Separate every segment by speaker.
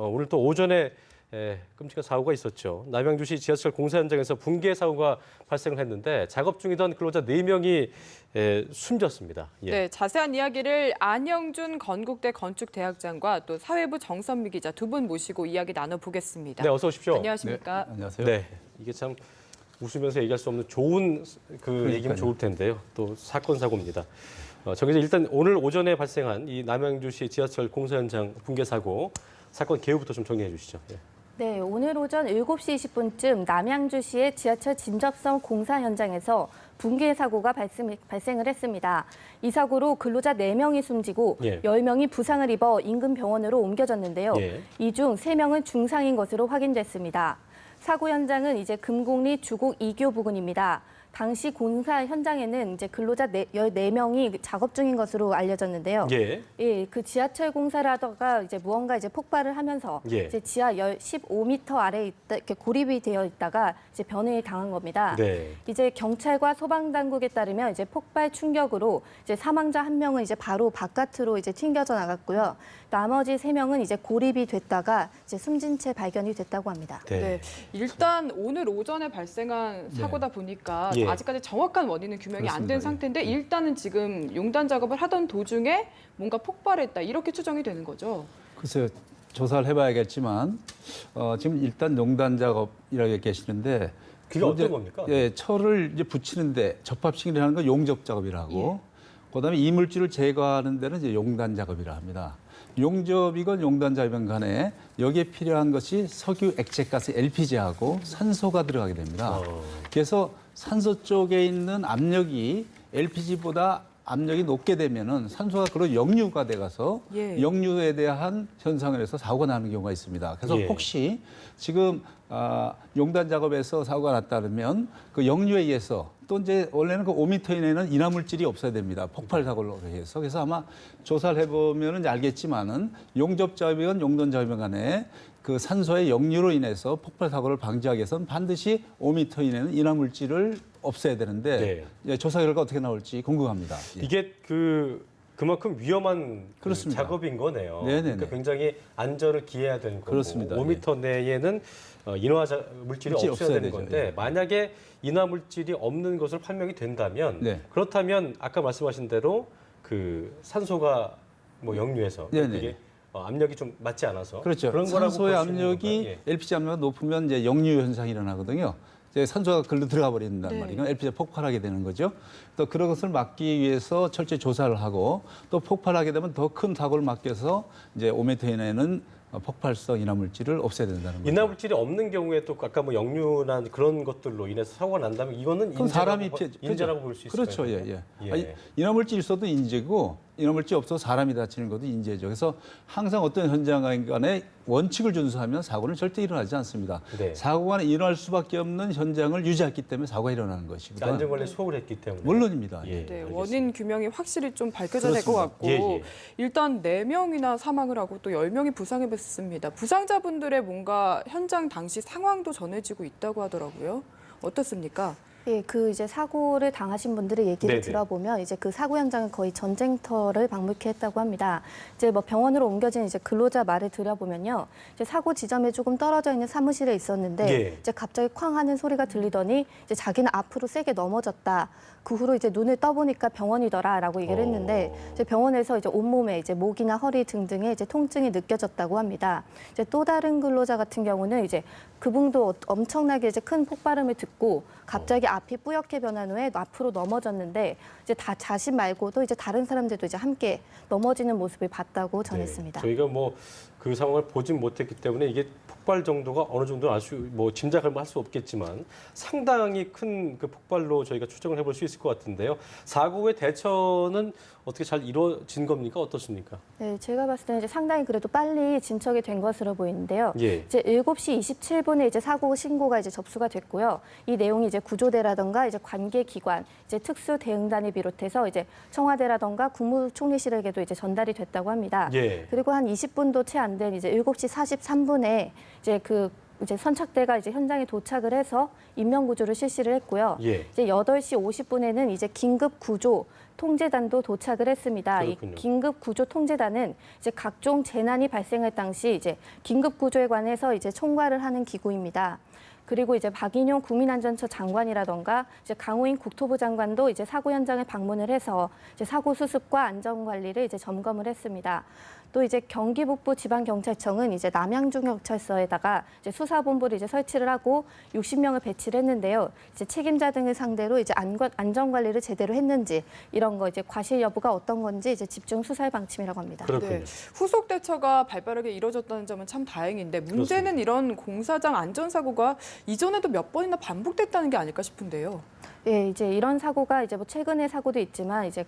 Speaker 1: 오늘 또 오전에 끔찍한 사고가 있었죠. 남양주시 지하철 공사 현장에서 붕괴 사고가 발생을 했는데 작업 중이던 근로자 4명이 숨졌습니다. 예.
Speaker 2: 네, 자세한 이야기를 안영준 건국대 건축대학장과 또 사회부 정선미 기자 두 분 모시고 이야기 나눠보겠습니다.
Speaker 1: 네, 어서 오십시오.
Speaker 2: 안녕하십니까?
Speaker 3: 네, 안녕하세요.
Speaker 1: 네, 이게 참 웃으면서 얘기할 수 없는 좋은 얘기면 좋을 텐데요. 또 사건 사고입니다. 저기서 일단 오늘 오전에 발생한 이 남양주시 지하철 공사 현장 붕괴 사고 사건 개요부터 좀 정리해 주시죠. 예.
Speaker 4: 네, 오늘 오전 7시 20분쯤 남양주시의 지하철 진접선 공사 현장에서 붕괴 사고가 발생을 했습니다. 이 사고로 근로자 4명이 숨지고 10명이 부상을 입어 인근 병원으로 옮겨졌는데요. 이 중 3명은 중상인 것으로 확인됐습니다. 사고 현장은 이제 금곡리 주곡 2교 부근입니다. 당시 공사 현장에는 이제 근로자 14명이 작업 중인 것으로 알려졌는데요. 그 지하철 공사를 하다가 이제 무언가 이제 폭발을 하면서 이제 지하 15m 아래에 이렇게 고립이 되어 있다가 이제 변형이 당한 겁니다. 이제 경찰과 소방당국에 따르면 이제 폭발 충격으로 이제 사망자 1명은 이제 바로 바깥으로 이제 튕겨져 나갔고요. 나머지 3명은 이제 고립이 됐다가 이제 숨진 채 발견이 됐다고 합니다.
Speaker 2: 네, 일단 오늘 오전에 발생한 사고다 보니까 아직까지 정확한 원인은 규명이 안 된 상태인데 일단은 지금 용단 작업을 하던 도중에 뭔가 폭발했다 이렇게 추정이 되는 거죠.
Speaker 3: 글쎄요, 조사를 해봐야겠지만 지금 일단 용단 작업이라고 계시는데
Speaker 1: 그게 어떤 겁니까?
Speaker 3: 예, 철을 이제 붙이는데 접합식이라는 하는 건 용접 작업이라고. 그다음에 이물질을 제거하는 데는 이제 용단 작업이라 합니다. 용접이건 용단 작업이건 간에 여기에 필요한 것이 석유 액체가스 LPG하고 산소가 들어가게 됩니다. 그래서 산소 쪽에 있는 압력이 LPG보다 압력이 높게 되면은 산소가 그런 역류가 돼가서 역류에 대한 현상을 해서 사고가 나는 경우가 있습니다. 그래서 혹시 지금 용단 작업에서 사고가 났다면 그 역류에 의해서 또 이제 원래는 그 5m 이내는 인화물질이 없어야 됩니다. 폭발 사고를 위해서. 그래서 아마 조사를 해보면은 알겠지만은 용접 작업이건 용단 작업이건 간에 그 산소의 역류로 인해서 폭발 사고를 방지하기 위해서는 반드시 5m 이내는 인화물질을 없애야 되는데 조사 결과 어떻게 나올지 궁금합니다.
Speaker 1: 이게 그만큼 위험한 작업인 거네요. 그러니까 굉장히 안전을 기해야 되는 거고
Speaker 3: 그렇습니다.
Speaker 1: 5m 내에는 인화 물질이 없어야 되는 건데 만약에 인화 물질이 없는 것으로 판명이 된다면 그렇다면 아까 말씀하신 대로 그 산소가 뭐 역류해서 이게 압력이 좀 맞지 않아서
Speaker 3: 그렇죠.
Speaker 1: 그런 거라고
Speaker 3: 산소의 압력이 LPG 압력이 높으면 이제 역류 현상이 일어나거든요. 이제 산소가 글로 들어가 버린단 말이에요. LPG가 폭발하게 되는 거죠. 또 그런 것을 막기 위해서 철저히 조사를 하고 또 폭발하게 되면 더 큰 사고를 막기 위해서 이제 5m 이내는 폭발성 인화물질을 없애야 된다는 거죠.
Speaker 1: 인화물질이 없는 경우에 또 아까 뭐 역류나 그런 것들로 인해서 사고가 난다면 이거는 인재라고 볼 수 있을까요?
Speaker 3: 그렇죠. 아니, 인화물질이 있어도 인재고 인화물질이 없어서 사람이 다치는 것도 인재죠. 그래서 항상 어떤 현장 간에 원칙을 준수하면 사고는 절대 일어나지 않습니다. 사고가 일어날 수밖에 없는 현장을 유지했기 때문에 사고가 일어나는 것이고요.
Speaker 1: 안전관리에 수업을 했기 때문에.
Speaker 3: 물론입니다.
Speaker 2: 원인 규명이 확실히 좀 밝혀져야 될 것 같고 일단 4명이나 사망을 하고 또 10명이 부상해봤습니다. 부상자분들의 뭔가 현장 당시 상황도 전해지고 있다고 하더라고요. 어떻습니까?
Speaker 4: 그 이제 사고를 당하신 분들의 얘기를 들어보면 이제 그 사고 현장은 거의 전쟁터를 방불케 했다고 합니다. 이제 뭐 병원으로 옮겨진 이제 근로자 말을 들어보면요, 이제 사고 지점에 조금 떨어져 있는 사무실에 있었는데 이제 갑자기 쾅 하는 소리가 들리더니 이제 자기는 앞으로 세게 넘어졌다. 그 후로 이제 눈을 떠보니까 병원이더라라고 얘기를 했는데 이제 병원에서 이제 온몸에 이제 목이나 허리 등등의 이제 통증이 느껴졌다고 합니다. 이제 또 다른 근로자 같은 경우는 이제 그분도 엄청나게 이제 큰 폭발음을 듣고 갑자기 앞이 뿌옇게 변한 후에 앞으로 넘어졌는데 이제 다 자신 말고도 이제 다른 사람들도 이제 함께 넘어지는 모습을 봤다고 전했습니다.
Speaker 1: 저희가 뭐 그 상황을 보진 못했기 때문에 이게 폭발 정도가 어느 정도 짐작을 할 수 없겠지만 상당히 큰 그 폭발로 저희가 추정을 해볼 수 있을 것 같은데요. 사고의 대처는 어떻게 잘 이루어진 겁니까? 어떻습니까?
Speaker 4: 네, 제가 봤을 때는 이제 상당히 그래도 빨리 진척이 된 것으로 보이는데요. 이제 7시 27분에 이제 사고 신고가 이제 접수가 됐고요. 이 내용이 이제 구조대라던가 이제 관계기관, 이제 특수대응단을 비롯해서 이제 청와대라던가 국무총리실에게도 이제 전달이 됐다고 합니다. 그리고 한 20분도 채 안 된 이제 7시 43분에 이제 그 이제 선착대가 이제 현장에 도착을 해서 인명 구조를 실시를 했고요.
Speaker 1: 예.
Speaker 4: 이제 8시 50분에는 이제 긴급 구조 통제단도 도착을 했습니다.
Speaker 1: 그렇군요.
Speaker 4: 이 긴급 구조 통제단은 이제 각종 재난이 발생할 당시 이제 긴급 구조에 관해서 이제 총괄을 하는 기구입니다. 그리고 이제 박인용 국민안전처 장관이라던가 이제 강호인 국토부 장관도 이제 사고 현장에 방문을 해서 이제 사고 수습과 안전 관리를 이제 점검을 했습니다. 또 이제 경기 북부 지방경찰청은 이제 남양주경찰서에다가 이제 수사본부를 이제 설치를 하고 60명을 배치를 했는데요. 이제 책임자 등을 상대로 이제 안전 관리를 제대로 했는지 이런 거 이제 과실 여부가 어떤 건지 이제 집중 수사할 방침이라고 합니다.
Speaker 1: 그렇군요.
Speaker 2: 네. 후속 대처가 발빠르게 이루어졌다는 점은 참 다행인데 문제는
Speaker 1: 그렇습니다.
Speaker 2: 이런 공사장 안전사고가 이전에도 몇 번이나 반복됐다는 게 아닐까 싶은데요.
Speaker 4: 예, 이제 이런 사고가 이제 뭐 최근의 사고도 있지만 이제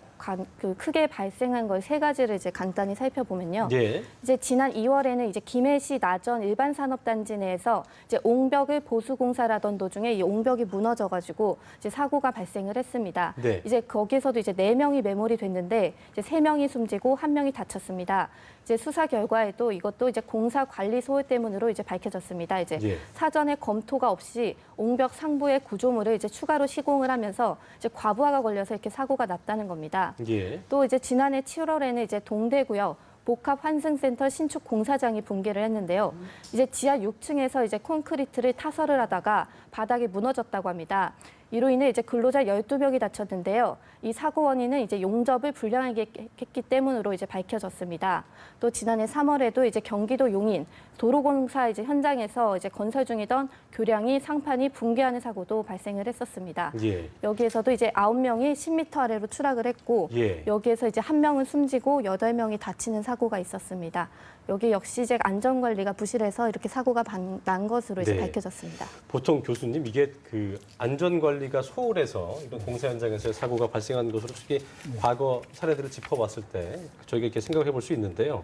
Speaker 4: 크게 발생한 걸 3가지를 이제 간단히 살펴보면요.
Speaker 1: 예.
Speaker 4: 이제 지난 2월에는 이제 김해시 나전 일반산업단지 내에서 이제 옹벽을 보수공사를 하던 도중에 이 옹벽이 무너져가지고 이제 사고가 발생을 했습니다.
Speaker 1: 네.
Speaker 4: 이제 거기에서도 이제 4명이 매몰이 됐는데 이제 3명이 숨지고 1명이 다쳤습니다. 이제 수사 결과에도 이것도 이제 공사 관리 소홀 때문으로 이제 밝혀졌습니다. 이제
Speaker 1: 예.
Speaker 4: 사전에 검토가 없이 옹벽 상부의 구조물을 이제 추가로 시공을 하면서 이제 과부하가 걸려서 이렇게 사고가 났다는 겁니다.
Speaker 1: 예.
Speaker 4: 또 이제 지난해 7월에는 이제 동대구역 복합 환승센터 신축 공사장이 붕괴를 했는데요. 이제 지하 6층에서 이제 콘크리트를 타설을 하다가 바닥이 무너졌다고 합니다. 이로 인해 이제 근로자 12명이 다쳤는데요. 이 사고 원인은 이제 용접을 불량하게 했기 때문으로 이제 밝혀졌습니다. 또 지난해 3월에도 이제 경기도 용인 도로공사 이제 현장에서 이제 건설 중이던 교량이 상판이 붕괴하는 사고도 발생을 했었습니다.
Speaker 1: 예.
Speaker 4: 여기에서도 이제 9명이 10m 아래로 추락을 했고
Speaker 1: 예.
Speaker 4: 여기에서 이제 1명은 숨지고 8명이 다치는 사고가 있었습니다. 여기 역시 이제 안전관리가 부실해서 이렇게 사고가 난 것으로 이제
Speaker 1: 네.
Speaker 4: 밝혀졌습니다.
Speaker 1: 보통 교수님 이게 그 안전관리가 소홀해서 이런 공사 현장에서 사고가 발생한 것으로 특히 과거 사례들을 짚어봤을 때 저희가 이렇게 생각해 볼 수 있는데요.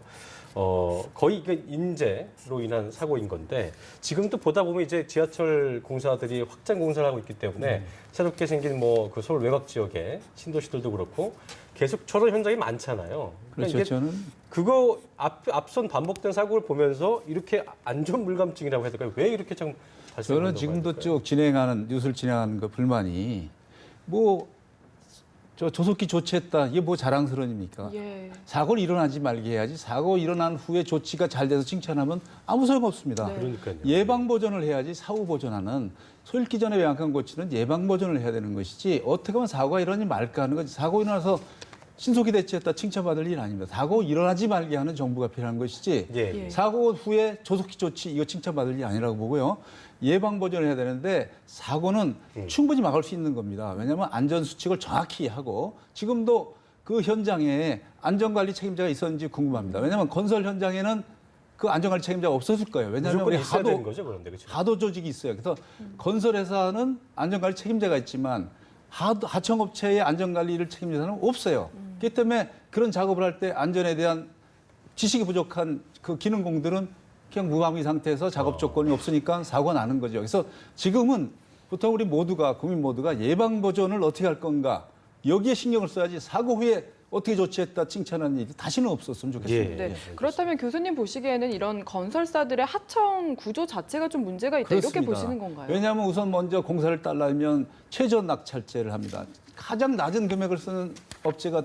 Speaker 1: 거의 그 인재로 인한 사고인 건데 지금도 보다 보면 이제 지하철 공사들이 확장 공사를 하고 있기 때문에 새롭게 생긴 뭐 그 서울 외곽 지역의 신도시들도 그렇고 계속 저런 현장이 많잖아요.
Speaker 3: 그렇죠.
Speaker 1: 이게
Speaker 3: 저는
Speaker 1: 그거 앞선 반복된 사고를 보면서 이렇게 안전 물감증이라고 해야 될까요? 왜 이렇게 참 발생하는
Speaker 3: 저는 지금도 쭉 진행하는 뉴스를 진행하는 그 불만이 뭐 저 조속히 조치했다 이게 뭐 자랑스러운 입니까?
Speaker 2: 예.
Speaker 3: 사고를 일어나지 말게 해야지 사고 일어난 후에 조치가 잘 돼서 칭찬하면 아무 소용 없습니다.
Speaker 2: 네.
Speaker 1: 그러니까요.
Speaker 3: 예방 보전을 해야지 사후 보전하는 소일기 전에 명확한 고치는 예방 보전을 해야 되는 것이지 어떻게 하면 사고가 일어나지 말까 하는 거지. 사고 일어나서 신속히 대처했다 칭찬받을 일 아닙니다. 사고 일어나지 말게 하는 정부가 필요한 것이지
Speaker 1: 예.
Speaker 3: 사고 후에 조속히 조치 이거 칭찬받을 일이 아니라고 보고요. 예방 보전을 해야 되는데 사고는 충분히 막을 수 있는 겁니다. 왜냐하면 안전 수칙을 정확히 하고 지금도 그 현장에 안전관리 책임자가 있었는지 궁금합니다. 왜냐하면 건설 현장에는 그 안전관리 책임자가 없었을 거예요. 왜냐하면
Speaker 1: 무조건
Speaker 3: 우리
Speaker 1: 있어야 되는 거죠, 그런데 그렇죠?
Speaker 3: 하도 조직이 있어요. 그래서 건설회사는 안전관리 책임자가 있지만 하청업체의 안전관리를 책임지는 사람은 없어요. 그렇기 때문에 그런 작업을 할 때 안전에 대한 지식이 부족한 그 기능공들은 그냥 무방비 상태에서 작업 조건이 없으니까 사고가 나는 거죠. 그래서 지금은 보통 우리 모두가 국민 모두가 예방 보전을 어떻게 할 건가 여기에 신경을 써야지 사고 후에 어떻게 조치했다 칭찬하는 일이 다시는 없었으면 좋겠습니다.
Speaker 2: 네.
Speaker 1: 예.
Speaker 2: 그렇다면 교수님 보시기에는 이런 건설사들의 하청 구조 자체가 좀 문제가 있다 이렇게
Speaker 3: 그렇습니다.
Speaker 2: 보시는 건가요?
Speaker 3: 왜냐하면 우선 먼저 공사를 따려면 최저 낙찰제를 합니다. 가장 낮은 금액을 쓰는 업체가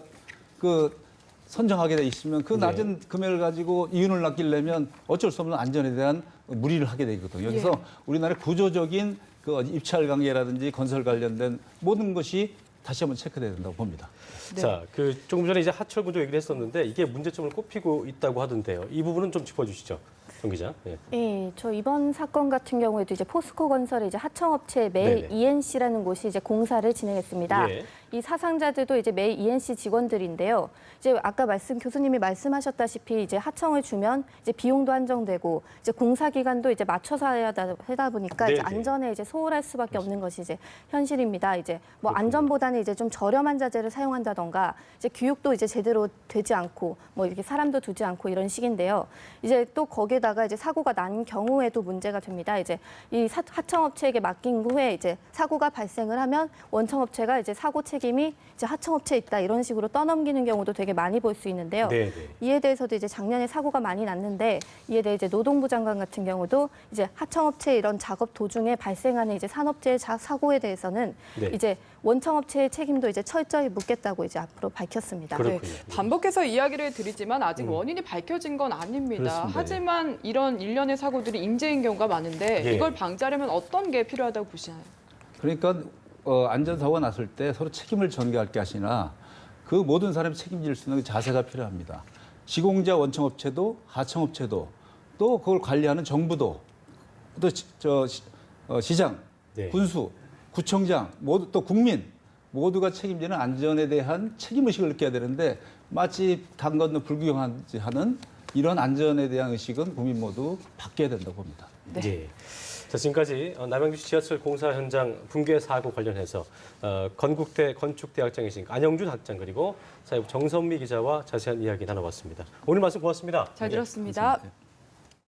Speaker 3: 그 선정하게 돼 있으면 그 낮은 금액을 가지고 이윤을 남기려면 어쩔 수 없는 안전에 대한 무리를 하게 되거든요. 그래서 우리나라의 구조적인 그 입찰 관계라든지 건설 관련된 모든 것이 다시 한번 체크돼야 된다고 봅니다.
Speaker 2: 네.
Speaker 1: 자, 그 조금 전에 이제 하철 구조 얘기를 했었는데 이게 문제점을 꼽히고 있다고 하던데요. 이 부분은 좀 짚어주시죠, 정 기자. 예.
Speaker 4: 예, 저 이번 사건 같은 경우에도 이제 포스코 건설의 이제 하청업체 메일
Speaker 1: 네네.
Speaker 4: ENC라는 곳이 이제 공사를 진행했습니다.
Speaker 1: 예.
Speaker 4: 이 사상자들도 이제 메일 ENC 직원들인데요. 이제 아까 교수님이 말씀하셨다시피 이제 하청을 주면 이제 비용도 한정되고 이제 공사 기간도 이제 맞춰서 하다 보니까 이제
Speaker 1: 네네.
Speaker 4: 안전에 이제 소홀할 수밖에 없는 것이 이제 현실입니다. 이제 뭐 안전보다는 이제 좀 저렴한 자재를 사용한다던가 이제 교육도 이제 제대로 되지 않고 뭐 이렇게 사람도 두지 않고 이런 식인데요. 이제 또 거기에다가 이제 사고가 난 경우에도 문제가 됩니다. 이제 이 하청업체에게 맡긴 후에 이제 사고가 발생을 하면 원청업체가 이제 사고 책임 책임이 이제 하청업체에 있다 이런 식으로 떠넘기는 경우도 되게 많이 볼 수 있는데요.
Speaker 1: 네네.
Speaker 4: 이에 대해서도 이제 작년에 사고가 많이 났는데 이에 대해 이제 노동부 장관 같은 경우도 이제 하청업체 이런 작업 도중에 발생하는 이제 산업재해 사고에 대해서는
Speaker 1: 네.
Speaker 4: 이제 원청업체의 책임도 이제 철저히 묻겠다고 이제 앞으로 밝혔습니다.
Speaker 1: 그렇군요.
Speaker 2: 네, 반복해서 이야기를 드리지만 아직 원인이 밝혀진 건 아닙니다.
Speaker 3: 그렇습니다.
Speaker 2: 하지만 이런 일련의 사고들이 임재인 경우가 많은데
Speaker 1: 예.
Speaker 2: 이걸 방지하려면 어떤 게 필요하다고 보시나요?
Speaker 3: 그러니까 안전사고가 났을 때 서로 책임을 전가할 게 아니라 그 모든 사람이 책임질 수 있는 자세가 필요합니다. 시공자 원청업체도 하청업체도 또 그걸 관리하는 정부도 또 시장,
Speaker 1: 네.
Speaker 3: 군수, 구청장 모두 또 국민 모두가 책임지는 안전에 대한 책임의식을 느껴야 되는데 마치 강 건너 불구경하지 하는 이런 안전에 대한 의식은 국민 모두 바뀌어야 된다고 봅니다.
Speaker 2: 네.
Speaker 1: 예. 자, 지금까지 남양주시 지하철 공사 현장 붕괴 사고 관련해서 건국대 건축대학장이신 안영준 학장 그리고 사회부 정선미 기자와 자세한 이야기 나눠봤습니다. 오늘 말씀 고맙습니다.
Speaker 2: 잘 들었습니다.
Speaker 3: 네.